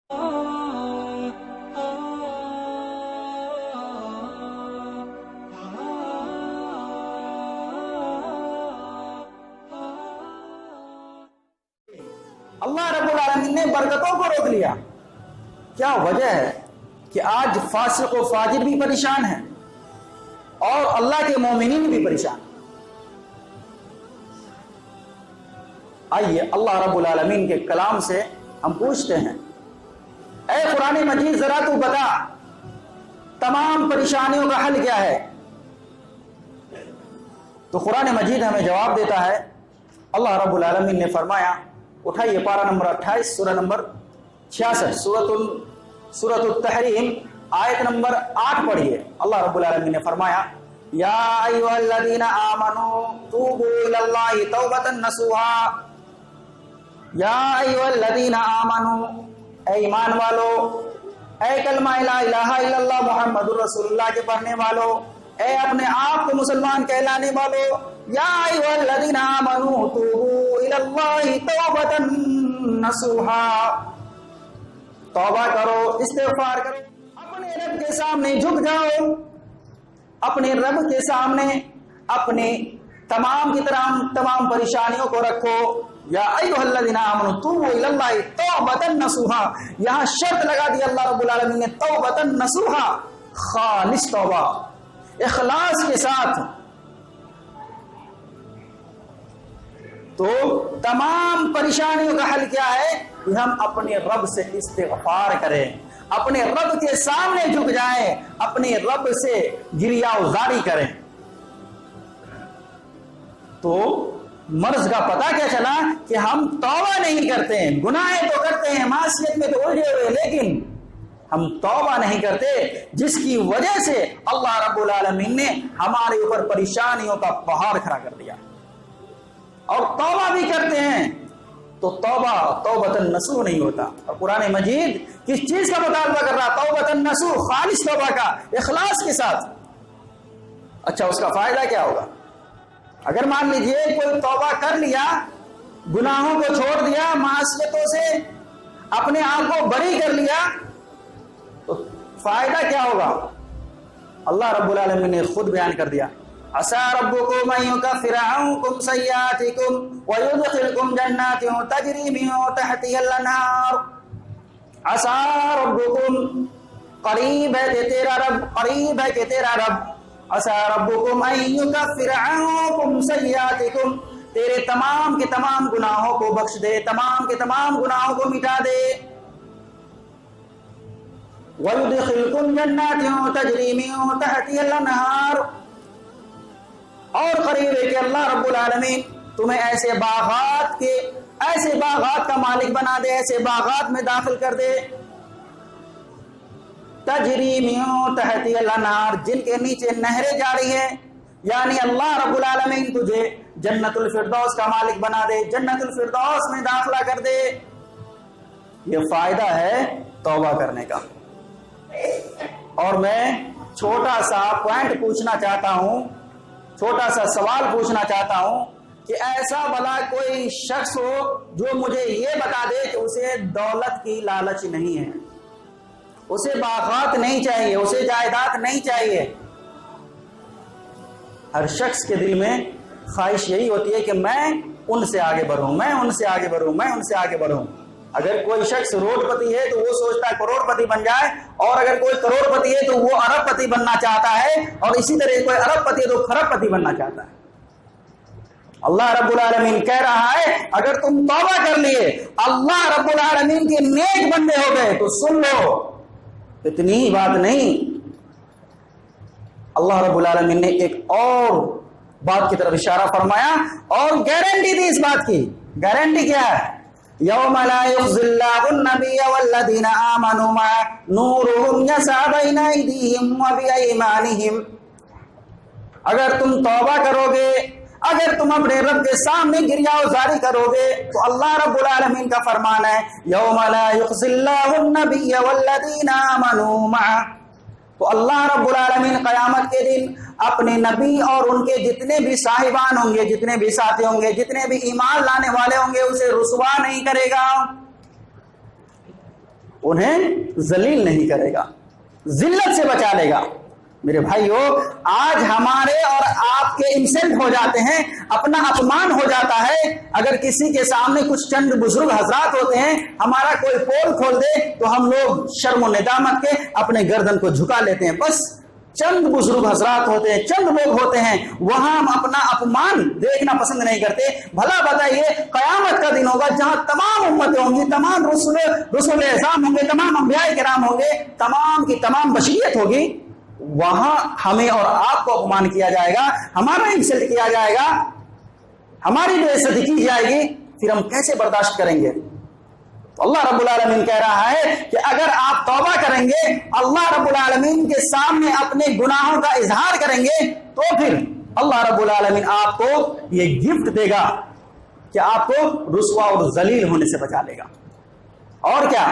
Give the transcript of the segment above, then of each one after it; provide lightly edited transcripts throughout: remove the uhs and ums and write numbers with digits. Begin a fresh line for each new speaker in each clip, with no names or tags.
اللہ رب العالمین نے برکتوں کو روک لیا. کیا وجہ ہے کہ آج فاسق و فاجر بھی پریشان ہیں اور اللہ کے مومنین بھی پریشان. آئیے اللہ رب العالمین کے کلام سے ہم پوچھتے ہیں، اے قرآن مجید ذرا تو بتا تمام پریشانیوں کا حل کیا ہے؟ تو قرآن مجید ہمیں جواب دیتا ہے. اللہ رب العالمین نے فرمایا، اٹھائیے پارہ نمبر 28 سورہ نمبر 66 سورۃ التحریم آیت نمبر 8 پڑھیے. اللہ رب العالمین نے فرمایا، یا ایھا الذین آمنوا توبوا الی اللہ توبۃ نصوحا. یا ایھا الذین آمنوا، اے ایمان والو، اے کلمہ لا الہ الا اللہ محمد رسول اللہ کے پڑھنے والو، اے اپنے آپ کو مسلمان کہلانے والو، یا ایھا الذین آمنوا توبوا الی اللہ توبۃ نصوحا. توبہ کرو، استغفار کرو، اپنے رب کے سامنے جھک جاؤ، اپنے رب کے سامنے اپنے تمام پریشانیوں کو رکھو. یا ایھا الذین آمنوا توبوا الی اللہ توبۃ نصوحا. یہاں شرط لگا دی اللہ رب العالمین نے، توبۃ نصوحا، خالص توبہ، اخلاص کے ساتھ. تو تمام پریشانیوں کا حل کیا ہے کہ ہم اپنے رب سے استغفار کریں، اپنے رب کے سامنے جھک جائیں، اپنے رب سے گریہ وزاری کریں. تو مرض کا پتہ کیا چلا کہ ہم توبہ نہیں کرتے ہیں، گناہیں تو کرتے ہیں، معصیت میں تو الجھے ہوئے، لیکن ہم توبہ نہیں کرتے، جس کی وجہ سے اللہ رب العالمین نے ہمارے اوپر پریشانیوں کا پہاڑ کھڑا کر دیا. اور توبہ بھی کرتے ہیں تو توبہ توبۃ نصوح نہیں ہوتا. اور قرآن مجید کس چیز کا مطالبہ کر رہا؟ توبۃ نصوح، خالص توبہ کا، اخلاص کے ساتھ. اچھا، اس کا فائدہ کیا ہوگا؟ اگر مان لیجئے کوئی توبہ کر لیا، گناہوں کو چھوڑ دیا، معصیتوں سے اپنے آپ کو بری کر لیا، تو فائدہ کیا ہوگا؟ اللہ رب العالمین نے خود بیان کر دیا، عسى ربكم أن يكفر عنكم سيئاتكم ويدخلكم جنات تجري من تحتها الأنهار. عسى ربكم، قریب ہے کہ تیرا رب، قریب ہے کہ تیرا رب. عسى ربكم أن يكفر عنكم سيئاتكم، تیرے تمام کے تمام گناہوں کو بخش دے، تمام کے تمام گناہوں کو مٹا دے. ويدخلكم جنات تجري من تحتها الأنهار، اور قریب ہے کہ اللہ رب العالمین تمہیں ایسے باغات کا مالک بنا دے، ایسے باغات میں داخل کر دے. تجری من تحتی الانہار، جن کے نیچے نہریں جاری ہیں. یعنی اللہ رب العالمین تجھے جنت الفردوس کا مالک بنا دے، جنت الفردوس میں داخلہ کر دے. یہ فائدہ ہے توبہ کرنے کا. اور میں چھوٹا سا پوائنٹ پوچھنا چاہتا ہوں، چھوٹا سا سوال پوچھنا چاہتا ہوں کہ ایسا بھلا کوئی شخص ہو جو مجھے یہ بتا دے کہ اسے دولت کی لالچ نہیں ہے، اسے باغات نہیں چاہیے، اسے جائیداد نہیں چاہیے. ہر شخص کے دل میں خواہش یہی ہوتی ہے کہ میں ان سے آگے بڑھوں، میں ان سے آگے بڑھوں، میں ان سے آگے بڑھوں. اگر کوئی شخص کروڑ پتی ہے تو وہ سوچتا ہے کروڑ پتی بن جائے، اور اگر کوئی کروڑ پتی ہے تو وہ ارب پتی بننا چاہتا ہے، اور اسی طرح کوئی ارب پتی ہے تو کھرب پتی بننا چاہتا ہے. اللہ رب العالمین کہہ رہا ہے اگر تم توبہ کر لیے، اللہ رب العالمین کے نیک بندے ہو گئے تو سن لو، اتنی ہی بات نہیں، اللہ رب العالمین نے ایک اور بات کی طرف اشارہ فرمایا اور گارنٹی دی اس بات کی. گارنٹی کیا ہے؟ یوم لا یخزی اللہ النبی والذین آمنوا معہ نورہم یسعی بین ایدیہم وبایمانہم. اگر تم توبہ کرو گے، اگر تم اپنے رب کے سامنے گریہ وزاری کرو گے تو اللہ رب العالمین کا فرمان ہے یوم لا یخزی اللہ النبی والذین آمنوا معہ. تو اللہ رب العالمین قیامت کے دن اپنے نبی اور ان کے جتنے بھی صاحبان ہوں گے، جتنے بھی ساتھی ہوں گے، جتنے بھی ایمان لانے والے ہوں گے، اسے رسوا نہیں کرے گا. انہیں ذلیل نہیں کرے گا، ذلت سے بچا لے گا۔ میرے بھائیو، آج ہمارے اور آپ کے انسلٹ ہو جاتے ہیں، اپنا اپمان ہو جاتا ہے اگر کسی کے سامنے کچھ چند بزرگ حضرات ہوتے ہیں، ہمارا کوئی پول کھول دے تو ہم لوگ شرم و ندامت کے اپنے گردن کو جھکا لیتے ہیں۔ بس چند بزرگ حضرات ہوتے ہیں، چند لوگ ہوتے ہیں، وہاں ہم اپنا اپمان دیکھنا پسند نہیں کرتے۔ بھلا بتائیے، قیامت کا دن ہوگا جہاں تمام امتیں ہوں گی، تمام رسول اعظام ہوں گے، تمام انبیاء کرام ہوں گے، تمام کی تمام بشریت ہوگی، وہاں ہمیں اور آپ کو اپمان کیا جائے گا، ہمارا انسلٹ کیا جائے گا، ہماری بے عزتی کی جائے گی، پھر ہم کیسے برداشت کریں گے؟ تو اللہ رب العالمین کہہ رہا ہے کہ اگر آپ توبہ کریں گے، اللہ رب العالمین کے سامنے اپنے گناہوں کا اظہار کریں گے، تو پھر اللہ رب العالمین آپ کو یہ گفٹ دے گا کہ آپ کو رسوا اور ذلیل ہونے سے بچا لے گا۔ اور کیا،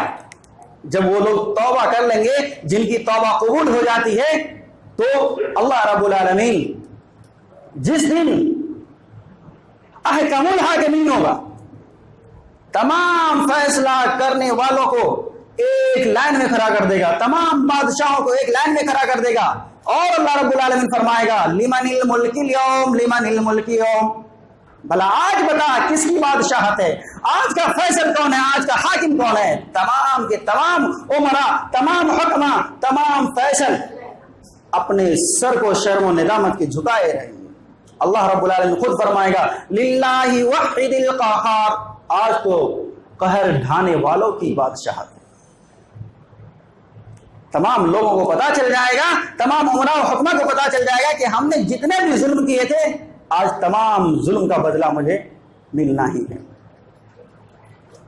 جب وہ لوگ توبہ کر لیں گے، جن کی توبہ قبول ہو جاتی ہے، تو اللہ رب العالمین جس دن احکم الحاکمین ہوگا، تمام فیصلہ کرنے والوں کو ایک لائن میں کھڑا کر دے گا، تمام بادشاہوں کو ایک لائن میں کھڑا کر دے گا، اور اللہ رب العالمین فرمائے گا لمن الملک اليوم لمن الملک اليوم، بھلا آج بتا کس کی بادشاہت ہے، آج کا فیصل کون ہے، آج کا حاکم کون ہے؟ تمام کے تمام عمرا، تمام حکماں، تمام فیصل اپنے سر کو شرم و ندامت کے جھکائے رہیں گے۔ اللہ رب العالمین خود فرمائے گا للہ وحد القہار، آج تو قہر ڈھانے والوں کی بادشاہت ہے۔ تمام لوگوں کو پتا چل جائے گا، تمام عمرا و حکمہ کو پتا چل جائے گا کہ ہم نے جتنے بھی ظلم کیے تھے، آج تمام ظلم کا بدلہ مجھے ملنا ہی ہے۔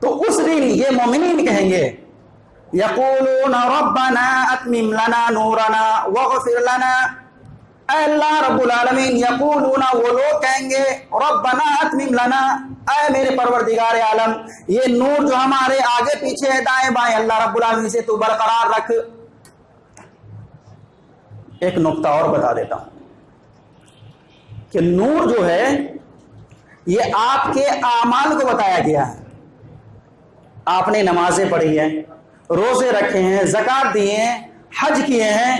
تو اس دن یہ مومنین کہیں گے یقولون ربنا اتمم لنا نورنا واغفر لنا، اے اللہ رب العالمین، یقولون وہ لوگ کہیں گے ربنا اتمم لنا، اے میرے پروردگار عالم، یہ نور جو ہمارے آگے پیچھے ہے، دائیں بائیں، اللہ رب العالمین سے تو برقرار رکھ۔ ایک نقطہ اور بتا دیتا ہوں کہ نور جو ہے یہ آپ کے اعمال کو بتایا گیا ہے۔ آپ نے نمازیں پڑھی ہیں، روزے رکھے ہیں، زکات دیے ہیں، حج کیے ہیں،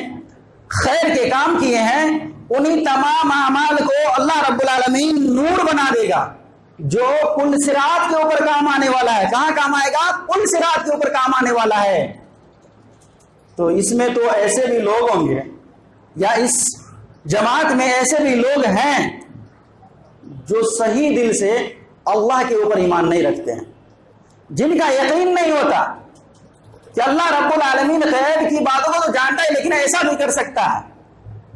خیر کے کام کیے ہیں، انہی تمام اعمال کو اللہ رب العالمین نور بنا دے گا، جو پل صراط کے اوپر کام آنے والا ہے۔ کہاں کام آئے گا؟ پل صراط کے اوپر کام آنے والا ہے۔ تو اس میں تو ایسے بھی لوگ ہوں گے، یا اس جماعت میں ایسے بھی لوگ ہیں جو صحیح دل سے اللہ کے اوپر ایمان نہیں رکھتے ہیں، جن کا یقین نہیں ہوتا کہ اللہ رب العالمین غیب کی باتوں کو تو جانتا ہے لیکن ایسا بھی کر سکتا ہے۔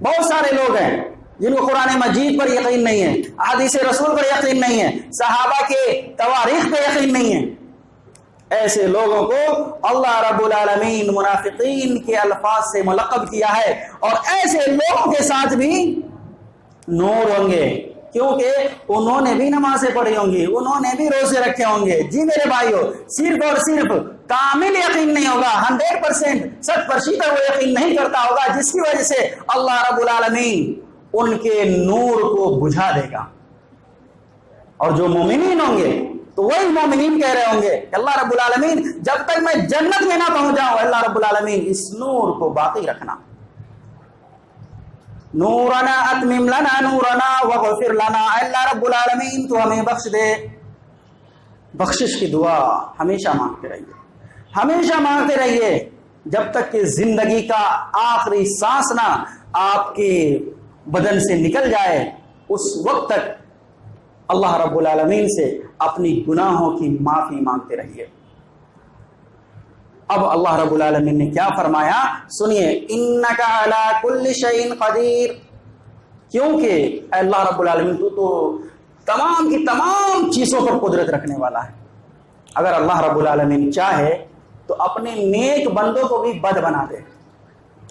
بہت سارے لوگ ہیں جن کو قرآن مجید پر یقین نہیں ہے، احادیث رسول پر یقین نہیں ہے، صحابہ کے تواریخ پہ یقین نہیں ہے۔ ایسے لوگوں کو اللہ رب العالمین منافقین کے الفاظ سے ملقب کیا ہے، اور ایسے لوگوں کے ساتھ بھی نور ہوں گے، کیونکہ انہوں نے بھی نمازیں پڑھی ہوں گی، انہوں نے بھی روزے رکھے ہوں گے۔ جی میرے بھائیو، صرف اور صرف کامل یقین نہیں ہوگا، 100% 100% وہ یقین نہیں کرتا ہوگا، جس کی وجہ سے اللہ رب العالمین ان کے نور کو بجھا دے گا۔ اور جو مومنین ہوں گے تو وہی مومنین کہہ رہے ہوں گے کہ اللہ رب العالمین جب تک میں جنت میں نہ پہنچ جاؤں، اللہ رب العالمین اس نور کو باقی رکھنا۔ نورنا اتمم لنا نورنا واغفر لنا، اللہ رب العالمین تو ہمیں بخش دے۔ بخشش کی دعا ہمیشہ مانگتے رہیے، ہمیشہ مانگتے رہیے، جب تک کہ زندگی کا آخری سانس نہ آپ کے بدن سے نکل جائے، اس وقت تک اللہ رب العالمین سے اپنی گناہوں کی معافی مانگتے رہیے۔ اب اللہ رب العالمین نے کیا فرمایا سنیے، انک علی کل شیء قدیر، کیونکہ اے اللہ رب العالمین تو تمام کی تمام چیزوں پر قدرت رکھنے والا ہے۔ اگر اللہ رب العالمین چاہے تو اپنے نیک بندوں کو بھی بد بنا دے،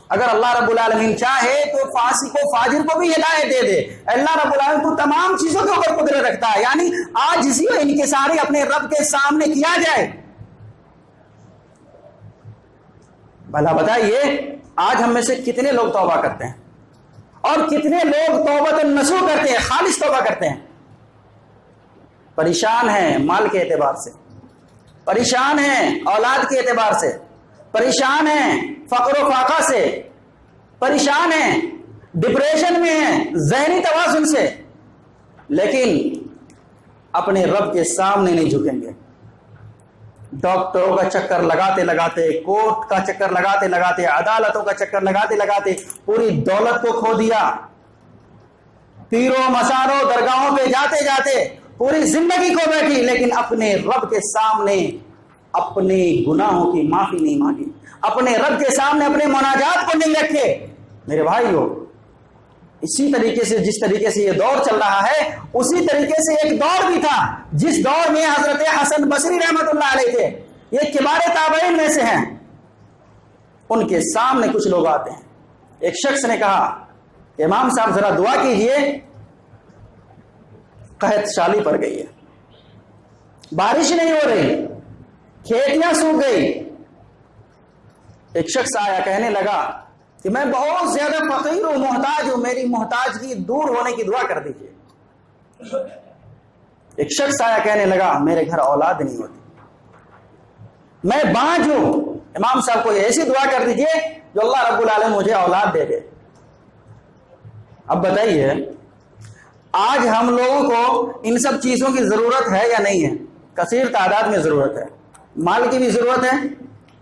اگر اللہ رب العالمین چاہے تو فاسق کو فاجر کو بھی ہدایت دے دے۔ اللہ رب العالمین تو تمام چیزوں کے اوپر قدرت رکھتا ہے، یعنی عاجزی و انکساری اپنے رب کے سامنے کیا جائے۔ بھلا بتائیے، آج ہم میں سے کتنے لوگ توبہ کرتے ہیں، اور کتنے لوگ توبۃ النصوح کرتے ہیں، خالص توبہ کرتے ہیں؟ پریشان ہیں مال کے اعتبار سے، پریشان ہیں اولاد کے اعتبار سے، پریشان ہیں فقر و فاقہ سے، پریشان ہیں، ڈپریشن میں ہیں، ذہنی توازن سے، لیکن اپنے رب کے سامنے نہیں جھکیں گے۔ ڈاکٹروں کا چکر لگاتے لگاتے، کورٹ کا چکر لگاتے لگاتے، عدالتوں کا چکر لگاتے لگاتے پوری دولت کو کھو دیا، پیروں مساروں درگاہوں پہ جاتے جاتے پوری زندگی کو بیٹھی، لیکن اپنے رب کے سامنے اپنے گناہوں کی معافی نہیں مانگی، اپنے رب کے سامنے اپنے مناجات کو نہیں رکھے۔ میرے بھائیو، اسی طریقے سے جس طریقے سے یہ دور چل رہا ہے، اسی طریقے سے ایک دور بھی تھا جس دور میں حضرت حسن بصری رحمت اللہ علیہ تھے، یہ کبار تابعین میں سے ہیں۔ ان کے سامنے کچھ لوگ آتے ہیں، ایک شخص نے کہا کہ امام صاحب ذرا دعا کیجئے، قحط شالی پڑ گئی ہے، بارش نہیں ہو رہی، کھیتیاں سوکھ گئی۔ ایک شخص آیا، کہنے لگا کہ میں بہت زیادہ فقیر ہوں، محتاج ہوں، میری محتاجگی دور ہونے کی دعا کر دیجیے۔ ایک شخص آیا، کہنے لگا میرے گھر اولاد نہیں ہوتی، میں بانجھ ہوں، امام صاحب کو ایسی دعا کر دیجیے جو اللہ رب العالمین مجھے اولاد دے دے۔ اب بتائیے، آج ہم لوگوں کو ان سب چیزوں کی ضرورت ہے یا نہیں ہے؟ کثیر تعداد میں ضرورت ہے، مال کی بھی ضرورت ہے،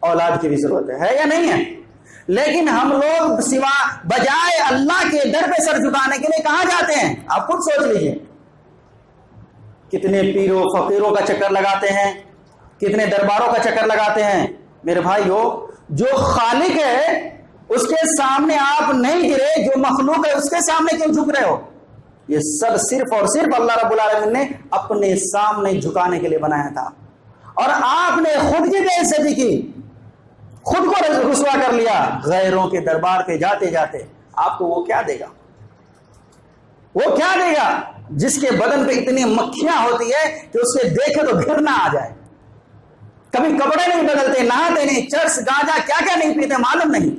اولاد کی بھی ضرورت ہے یا نہیں ہے؟ لیکن ہم لوگ سوا بجائے اللہ کے در پہ سر جھکانے کے لیے کہاں جاتے ہیں؟ آپ خود سوچ لیجئے، کتنے پیروں فقیروں کا چکر لگاتے ہیں، کتنے درباروں کا چکر لگاتے ہیں۔ میرے بھائیو، جو خالق ہے اس کے سامنے آپ نہیں گرے، جو مخلوق ہے اس کے سامنے کیوں جھک رہے ہو؟ یہ سب صرف اور صرف اللہ رب العالمین نے اپنے سامنے جھکانے کے لیے بنایا تھا، اور آپ نے خود کی بے عزتی کی، خود کو رسوا کر لیا غیروں کے دربار پہ جاتے جاتے۔ آپ کو وہ کیا دے گا؟ وہ کیا دے گا جس کے بدن پہ اتنی مکھیاں ہوتی ہے کہ اس کے دیکھے تو گھرنا آ جائے، کبھی کپڑے نہیں بدلتے، نہاتے نہیں، چرس گانجا کیا کیا نہیں پیتے معلوم نہیں،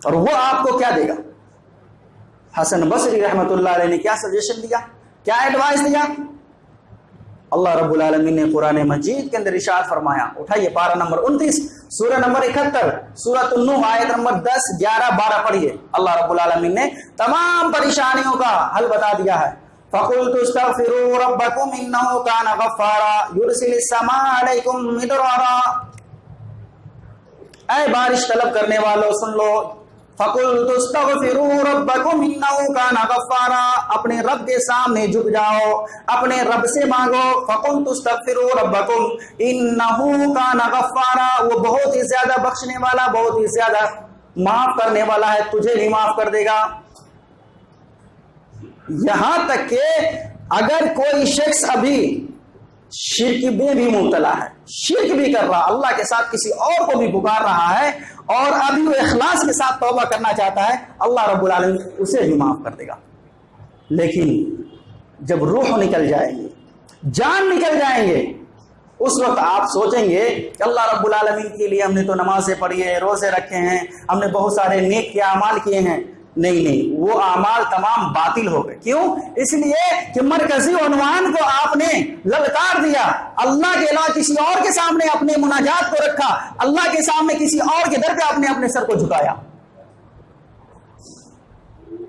اور وہ آپ کو کیا دے گا؟ حسن بصری رحمت اللہ علیہ نے کیا سجیشن دیا، کیا ایڈوائز دیا؟ اللہ رب العالمین نے قرآن مجید کے اندر ارشاد فرمایا، اٹھائیے پارہ نمبر 29 سورہ نمبر 71 سورۃ النوح آیت نمبر 10 11 12 پڑھیے۔ اللہ رب العالمین نے تمام پریشانیوں کا حل بتا دیا ہے۔ فَقُلْتُ اسْتَغْفِرُوا رَبَّكُمْ إِنَّهُ كَانَ غَفَّارًا يُرْسِلِ السَّمَاءَ عَلَيْكُمْ مِدْرَارًا۔ اے بارش طلب کرنے والوں سن لو، فَقُلْتُ اسْتَغْفِرُوا رَبَّكُمْ إِنَّهُ كَانَ غَفَّارًا، اپنے رب کے سامنے جھک جاؤ، اپنے رب سے مانگو۔ فَقُلْتُ اسْتَغْفِرُوا رَبَّكُمْ إِنَّهُ كَانَ غَفَّارًا، وہ بہت ہی زیادہ بخشنے والا، بہت ہی زیادہ معاف کرنے والا ہے، تجھے بھی معاف کر دے گا۔ یہاں تک کہ اگر کوئی شخص ابھی شرک میں بھی مبتلا ہے، شرک بھی کر رہا، اللہ کے ساتھ کسی اور کو بھی پکار رہا ہے، اور ابھی وہ اخلاص کے ساتھ توبہ کرنا چاہتا ہے، اللہ رب العالمین اسے بھی معاف کر دے گا۔ لیکن جب روح نکل جائے گی، جان نکل جائیں گے، اس وقت آپ سوچیں گے کہ اللہ رب العالمین کے لیے ہم نے تو نمازیں پڑھی ہے، روزے رکھے ہیں، ہم نے بہت سارے نیک کے اعمال کیے ہیں۔ نہیں، وہ اعمال تمام باطل ہو گئے۔ کیوں؟ اس لیے کہ مرکزی عنوان کو آپ نے للکار دیا، اللہ کے علاوہ کسی اور کے سامنے اپنے مناجات کو رکھا، اللہ کے سامنے کسی اور کے در پہ آپ نے اپنے سر کو جھکایا۔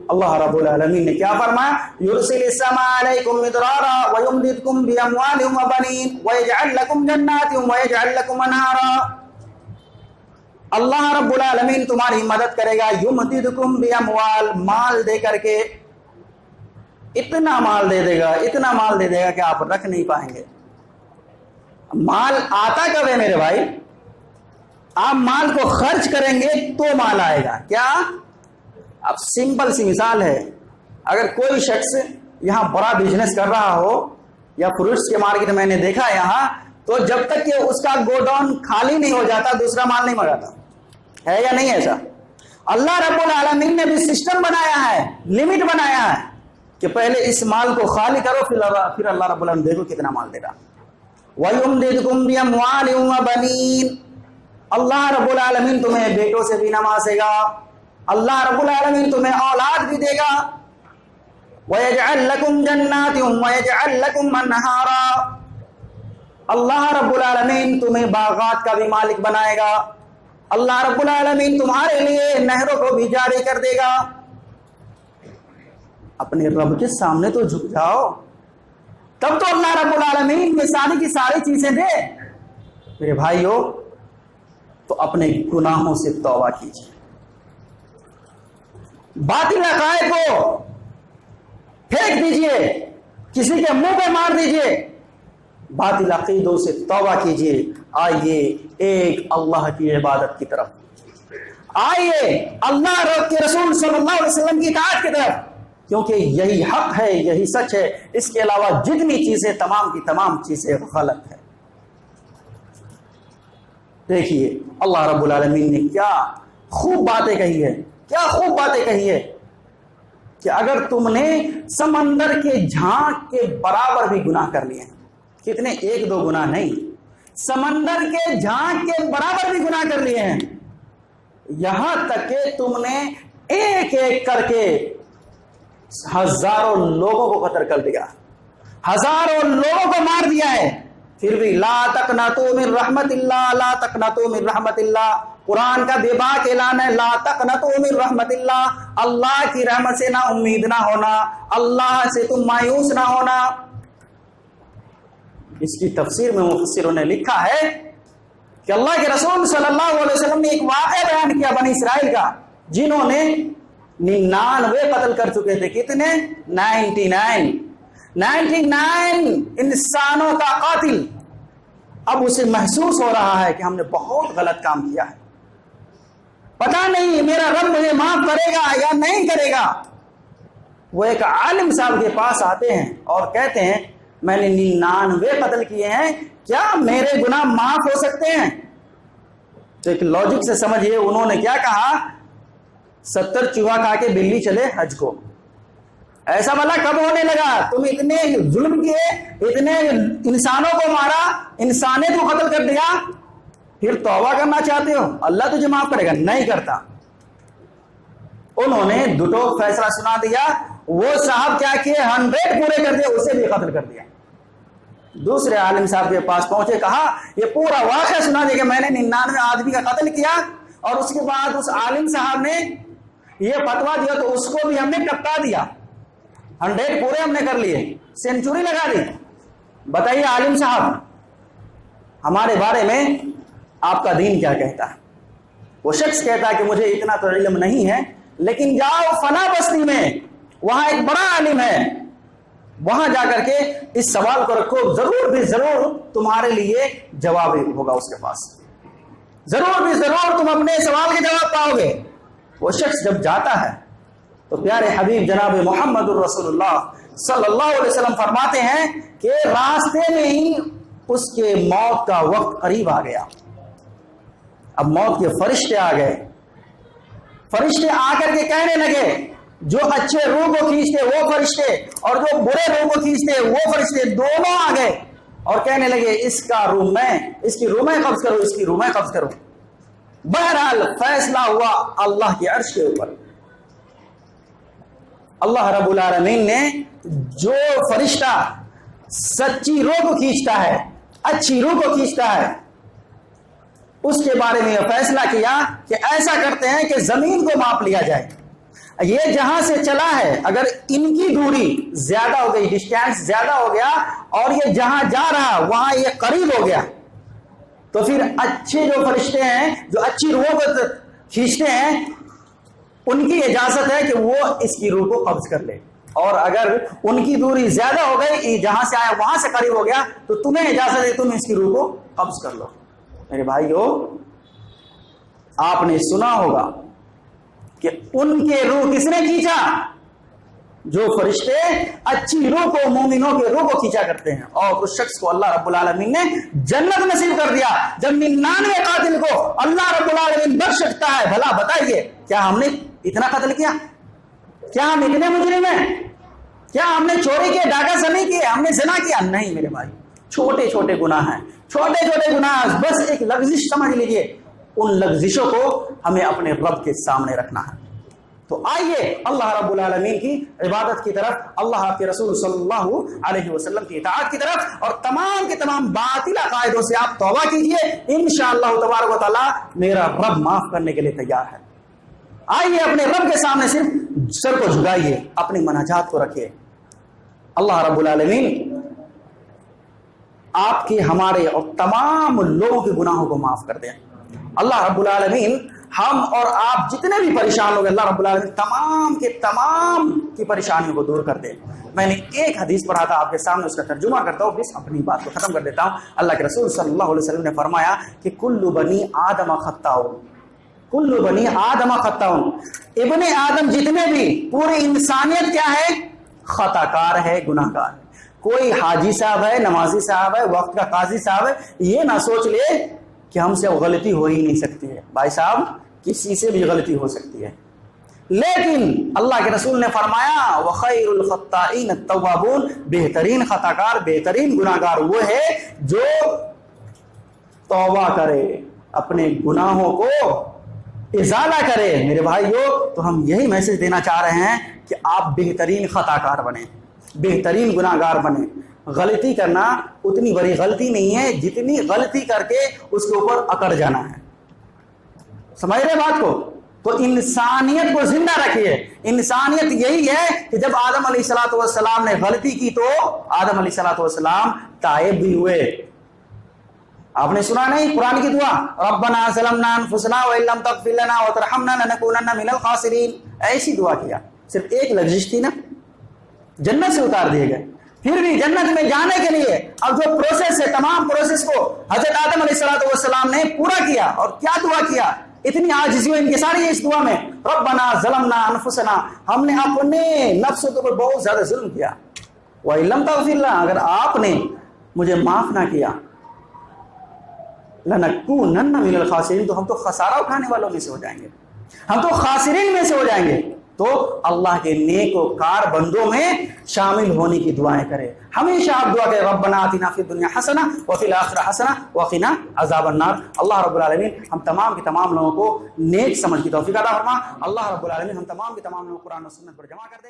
اللہ رب العالمین نے کیا فرمایا؟ یرسل السماء علیکم مدرارا ویمددکم باموال وبنین ویجعل لکم جنات ویجعل لکم انہارا۔ اللہ رب العالمین تمہاری مدد کرے گا، یمددکم باموال، مال دے کر کے، اتنا مال دے دے گا، اتنا مال دے دے گا کہ آپ رکھ نہیں پائیں گے۔ مال آتا کب ہے میرے بھائی؟ آپ مال کو خرچ کریں گے تو مال آئے گا۔ کیا؟ اب سمپل سی مثال ہے، اگر کوئی شخص یہاں بڑا بزنس کر رہا ہو، یا فروٹس کے مارکیٹ میں نے دیکھا یہاں، تو جب تک کہ اس کا گوڈاؤن خالی نہیں ہو جاتا دوسرا مال نہیں منگاتا، ہے یا نہیں ایسا؟ اللہ رب العالمین نے بھی سسٹم بنایا ہے، لمٹ بنایا ہے کہ پہلے اس مال کو خالی کرو، پھر اللہ رب العالمین دیکھو کتنا مال دے گا۔ وَيُمْدِدْكُمْ بِأَمْوَالٍ وَبَنِينَ، اللہ رب العالمین تمہیں بیٹوں سے بھی نوازے گا، اللہ رب العالمین تمہیں اولاد بھی دے گا۔ وَيَجْعَلْ لَكُمْ جَنَّاتٍ وَيَجْعَلْ لَكُمْ أَنْهَارًا، اللہ رب العالمین تمہیں باغات کا بھی مالک بنائے گا، اللہ رب العالمین تمہارے لیے نہروں کو بھی جاری کر دے گا۔ اپنے رب کے سامنے تو جھک جاؤ، تب تو اللہ رب العالمین یہ ساری کی ساری چیزیں دے۔ میرے بھائیو، تو اپنے گناہوں سے توبہ کیجیے، باطل عقائد کو پھینک دیجیے، کسی کے منہ پہ مار دیجیے، باطل عقیدوں سے توبہ کیجیے۔ آئیے ایک اللہ کی عبادت کی طرف، آئیے اللہ کے رسول صلی اللہ علیہ وسلم کی اطاعت کی طرف، کیونکہ یہی حق ہے، یہی سچ ہے، اس کے علاوہ جتنی چیزیں تمام کی تمام چیزیں غلط ہے۔ دیکھیے اللہ رب العالمین نے کیا خوب باتیں کہی ہے، کیا خوب باتیں کہی ہے کہ اگر تم نے سمندر کے جھانک کے برابر بھی گناہ کر لیے ہیں، کتنے؟ ایک دو گناہ نہیں، سمندر کے جھانک کے برابر بھی گناہ کر لیے ہیں، یہاں تک کہ تم نے ایک ایک کر کے ہزاروں لوگوں کو قتل کر دیا، ہزاروں لوگوں کو مار دیا ہے، پھر بھی لا تقنطوا من رحمت اللہ، لا تقنطوا من رحمت اللہ، قرآن کا بے باک اعلان ہے، لا تقنطوا من رحمت اللہ، اللہ کی رحمت سے نا امید نہ ہونا، اللہ سے تم مایوس نہ ہونا۔ اس کی تفسیر میں مفسروں نے لکھا ہے کہ اللہ کے رسول صلی اللہ علیہ وسلم نے ایک واقعہ بیان کیا بنی اسرائیل کا، جنہوں نے 99 قتل کر چکے تھے۔ کتنے؟ 99 انسانوں کا قاتل۔ اب اسے محسوس ہو رہا ہے کہ ہم نے بہت غلط کام کیا ہے، پتہ نہیں میرا رب مجھے معاف کرے گا یا نہیں کرے گا۔ وہ ایک عالم صاحب کے پاس آتے ہیں اور کہتے ہیں میں نے 99 قتل کیے ہیں، کیا میرے گناہ معاف ہو سکتے ہیں؟ تو ایک لاجک سے سمجھیے، انہوں نے کیا کہا؟ 70 چوہا کھا کے بلی چلے حج کو۔ ایسا بھلا کب ہونے لگا؟ تم اتنے ظلم کیے، اتنے انسانوں کو مارا، انسانیت کو قتل کر دیا، پھر توبہ کرنا چاہتے ہو؟ اللہ تجھے معاف کرے گا؟ نہیں کرتا۔ انہوں نے دو ٹوک فیصلہ سنا دیا، وہ صاحب کیا کیے؟ 100 پورے کر دیا، اسے بھی قتل کر دیا۔ دوسرے عالم صاحب کے پاس پہنچے، کہا یہ پورا واقعہ سنا دیا کہ میں نے 99 آدمی کا قتل کیا، اور اس کے بعد اس عالم صاحب نے یہ فتویٰ دیا تو اس کو بھی ہم نے ٹپکا دیا، 100 پورے ہم نے کر لیے، سینچری لگا دی۔ بتائیے عالم صاحب، ہمارے بارے میں آپ کا دین کیا کہتا ہے؟ وہ شخص کہتا ہے کہ مجھے اتنا تو علم نہیں ہے، لیکن جاؤ فلاں بستی میں، وہاں ایک بڑا عالم ہے، وہاں جا کر کے اس سوال کو رکھو، ضرور بھی ضرور تمہارے لیے جواب ہوگا اس کے پاس، ضرور بھی ضرور تم اپنے سوال کے جواب پاؤ گے۔ وہ شخص جب جاتا ہے تو پیارے حبیب جناب محمد الرسول اللہ صلی اللہ علیہ وسلم فرماتے ہیں کہ راستے میں ہی اس کے موت کا وقت قریب آ گیا۔ اب موت کے فرشتے آ گئے، فرشتے آ کر کے کہنے لگے، جو اچھے روح کو کھینچتے وہ فرشتے اور جو برے روح کو کھینچتے وہ فرشتے دونوں آ گئے اور کہنے لگے اس کا روح میں، اس کی روح میں قبض کرو، اس کی روح میں قبض کرو۔ بہرحال فیصلہ ہوا اللہ کے عرش کے اوپر۔ اللہ رب العالمین نے جو فرشتہ سچی روح کو کھینچتا ہے، اچھی روح کو کھینچتا ہے، اس کے بارے میں یہ فیصلہ کیا کہ ایسا کرتے ہیں کہ زمین کو ماپ لیا جائے، یہ جہاں سے چلا ہے اگر ان کی دوری زیادہ ہو گئی، ڈسٹینس زیادہ ہو گیا، اور یہ جہاں جا رہا وہاں یہ قریب ہو گیا، تو پھر اچھے جو فرشتے ہیں جو اچھی روح کو کھینچتے ہیں ان کی اجازت ہے کہ وہ اس کی روح کو قبض کر لے، اور اگر ان کی دوری زیادہ ہو گئی، جہاں سے آیا وہاں سے قریب ہو گیا، تو تمہیں اجازت ہے تم اس کی روح کو قبض کر لو۔ میرے بھائیو، آپ نے سنا ہوگا کہ ان کے روح کس نے کھینچا؟ جو فرشتے اچھی روح کو، مومنوں کے روح کو کھینچا کرتے ہیں، اور اس شخص کو اللہ رب العالمین نے جنت نصیب کر دیا۔ جب 99 قاتل کو اللہ رب العالمین بخش سکتا ہے، بھلا بتائیے کیا ہم نے اتنا قتل کیا؟ کیا ہم اتنے مجرم ہیں؟ کیا ہم نے چوری کیے، ڈاکہ زنی کیے، ہم نے زنا کیا؟ نہیں میرے بھائی، چھوٹے چھوٹے گناہ ہیں، چھوٹے چھوٹے گناہ، بس ایک لغزش سمجھ لیجئے، ان لغزشوں کو ہمیں اپنے رب کے سامنے رکھنا ہے۔ تو آئیے اللہ رب العالمین کی عبادت کی طرف، اللہ کے رسول صلی اللہ علیہ وسلم کی اطاعت کی طرف، اور تمام کے تمام باطل عقائدوں سے آپ توبہ کیجئے، انشاءاللہ تبارک و تعالی میرا رب معاف کرنے کے لیے تیار ہے۔ آئیے اپنے رب کے سامنے صرف سر کو جھکائیے، اپنی مناجات کو رکھیے، اللہ رب العالمین آپ کی، ہمارے اور تمام لوگوں کے گناہوں کو معاف کر دیں۔ اللہ رب العالمین ہم اور آپ جتنے بھی پریشان لوگ، اللہ رب العالمین تمام کے تمام کی پریشانیوں کو دور کر دے۔ میں نے ایک حدیث پڑھا تھا آپ کے سامنے، اس کا ترجمہ کرتا ہوں، بس اپنی بات کو ختم کر دیتا ہوں۔ اللہ کے رسول صلی اللہ علیہ وسلم نے فرمایا کہ کل بنی آدم خطاؤ، کل بنی آدم خطاؤ، ابن آدم جتنے بھی، پوری انسانیت کیا ہے؟ خطا کار ہے، گناہ گار ہے۔ کوئی حاجی صاحب ہے، نمازی صاحب ہے، وقت کا قاضی صاحب ہے، یہ نہ سوچ لے کہ ہم سے غلطی ہو ہی نہیں سکتی ہے۔ بھائی صاحب کسی سے بھی غلطی ہو سکتی ہے، لیکن اللہ کے رسول نے فرمایا وَخَيْرُ الْخَطَّائِينَ التَّوَّابُونَ، بہترین خطا کار، بہترین گناہ گار وہ ہے جو توبہ کرے، اپنے گناہوں کو ازالہ کرے۔ میرے بھائیو، تو ہم یہی میسج دینا چاہ رہے ہیں کہ آپ بہترین خطا کار بنیں، بہترین گناہ گار بنیں۔ غلطی کرنا اتنی بڑی غلطی نہیں ہے جتنی غلطی کر کے اس کے اوپر اکڑ جانا ہے۔ سمجھ رہے بات کو؟ تو انسانیت کو زندہ رکھیے۔ انسانیت یہی ہے کہ جب آدم علیہ السلام نے غلطی کی تو آدم علیہ السلام تائب بھی ہوئے۔ آپ نے سنا نہیں قرآن کی دعا، ربنا ظلمنا انفسنا وان لم تغفر لنا وترحمنا لنکونن من الخاسرین، ایسی دعا کیا، صرف ایک لغزش تھی نا، جنت سے اتار دیے گئے۔ پھر بھی جنت میں جانے کے لیے اب جو پروسیس ہے، تمام پروسیس کو حضرت آدم علیہ السلام نے پورا کیا، اور کیا دعا کیا، اتنی عاجزی و انکساری ہے اس دعا میں، ربنا ظلمنا انفسنا، ہم نے اپنے نفس کے اوپر بہت زیادہ ظلم کیا، وَإِن لَمْ تَغْفِرْ لَنَا، اگر آپ نے مجھے معاف نہ کیا، لَنَكُونَنَّ مِنَ الْخَاسِرِينَ، تو ہم تو خسارہ اٹھانے والوں میں سے ہو جائیں گے، ہم تو خاسرین میں سے ہو جائیں گے۔ تو اللہ کے نیک و کار بندوں میں شامل ہونے کی دعائیں کرے۔ ہمیشہ آپ دعا کریں ربنا آتنا فی الدنیا حسنہ وفی الآخرہ حسنہ وقنا عذاب النار۔ اللہ رب العالمین ہم تمام کے تمام لوگوں کو نیک سمجھ کی توفیق عطا فرما۔ اللہ رب العالمین ہم تمام کے تمام لوگوں کو قرآن و سنت پر جمع کر دے۔